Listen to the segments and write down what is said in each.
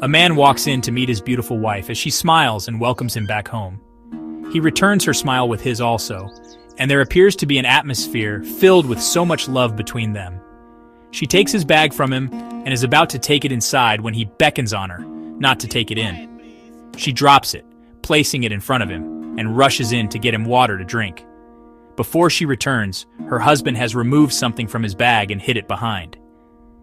A man walks in to meet his beautiful wife as she smiles and welcomes him back home. He returns her smile with his also, and there appears to be an atmosphere filled with so much love between them. She takes his bag from him and is about to take it inside when he beckons on her not to take it in. She drops it, placing it in front of him, and rushes in to get him water to drink. Before she returns, her husband has removed something from his bag and hid it behind.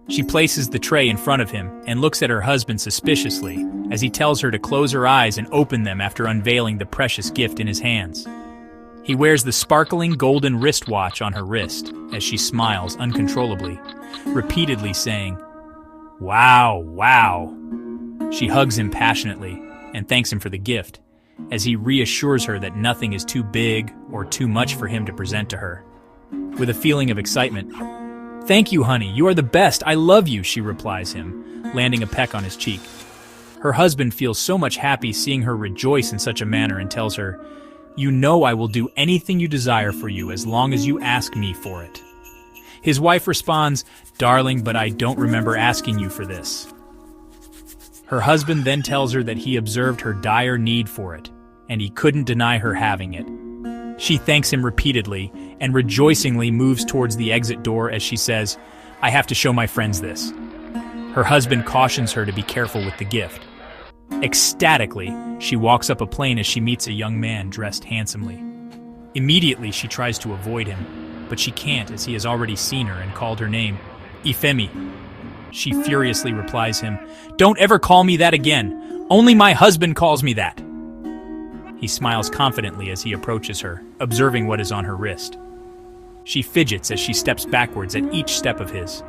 She places the tray in front of him and looks at her husband suspiciously as he tells her to close her eyes and open them after unveiling the precious gift in his hands. He wears the sparkling golden wristwatch on her wrist as she smiles uncontrollably, repeatedly saying, "Wow, wow." She hugs him passionately and thanks him for the gift, as he reassures her that nothing is too big or too much for him to present to her. With a feeling of excitement, "Thank you, honey, you are the best, I love you," she replies him, landing a peck on his cheek. Her husband feels so much happy seeing her rejoice in such a manner and tells her, "You know I will do anything you desire for you as long as you ask me for it." His wife responds, "Darling, but I don't remember asking you for this." Her husband then tells her that he observed her dire need for it, and he couldn't deny her having it. She thanks him repeatedly and rejoicingly moves towards the exit door as she says, "I have to show my friends this." Her husband cautions her to be careful with the gift. Ecstatically, she walks up a plane as she meets a young man dressed handsomely. Immediately, she tries to avoid him, but she can't as he has already seen her and called her name, Ifemi. She furiously replies him, "Don't ever call me that again. Only my husband calls me that." He smiles confidently as he approaches her, observing what is on her wrist. She fidgets as she steps backwards at each step of his.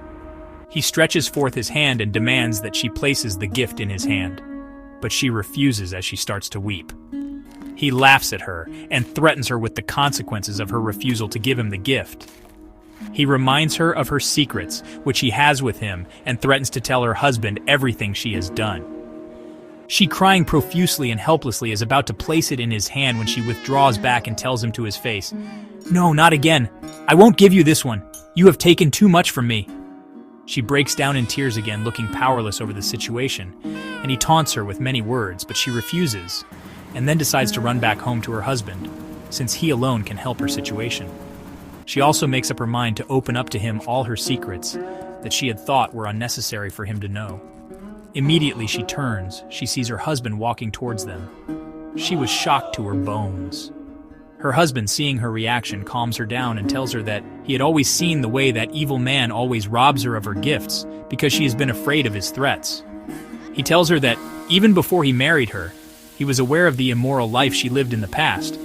He stretches forth his hand and demands that she places the gift in his hand, but she refuses as she starts to weep. He laughs at her and threatens her with the consequences of her refusal to give him the gift. He reminds her of her secrets, which he has with him, and threatens to tell her husband everything she has done. She, crying profusely and helplessly, is about to place it in his hand when she withdraws back and tells him to his face, "No, not again. I won't give you this one. You have taken too much from me." She breaks down in tears again, looking powerless over the situation, and he taunts her with many words, but she refuses, and then decides to run back home to her husband, since he alone can help her situation. She also makes up her mind to open up to him all her secrets that she had thought were unnecessary for him to know. Immediately she turns, she sees her husband walking towards them. She was shocked to her bones. Her husband, seeing her reaction, calms her down and tells her that he had always seen the way that evil man always robs her of her gifts because she has been afraid of his threats. He tells her that even before he married her, he was aware of the immoral life she lived in the past,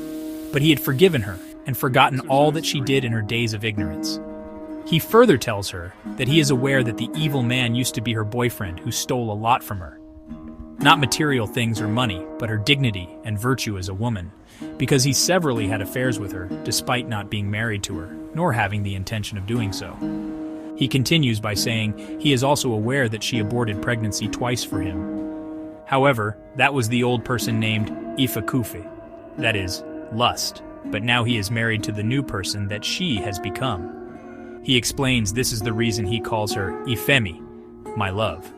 but he had forgiven her and forgotten all that she did in her days of ignorance. He further tells her that he is aware that the evil man used to be her boyfriend who stole a lot from her. Not material things or money, but her dignity and virtue as a woman, because he severally had affairs with her despite not being married to her, nor having the intention of doing so. He continues by saying he is also aware that she aborted pregnancy twice for him. However, that was the old person named Ifekufe, that is, lust, but now he is married to the new person that she has become. He explains this is the reason he calls her Ifemi, my love.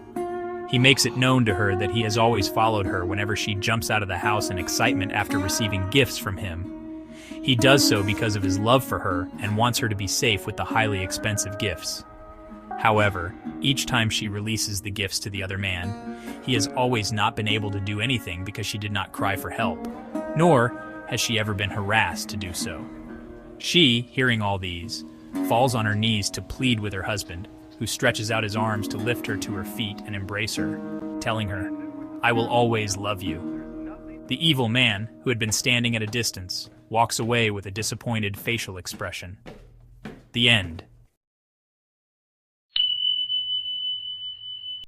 He makes it known to her that he has always followed her whenever she jumps out of the house in excitement after receiving gifts from him. He does so because of his love for her and wants her to be safe with the highly expensive gifts. However, each time she releases the gifts to the other man, he has always not been able to do anything because she did not cry for help, nor has she ever been harassed to do so. She, hearing all these, falls on her knees to plead with her husband, who stretches out his arms to lift her to her feet and embrace her, telling her, "I will always love you." The evil man, who had been standing at a distance, walks away with a disappointed facial expression. The end.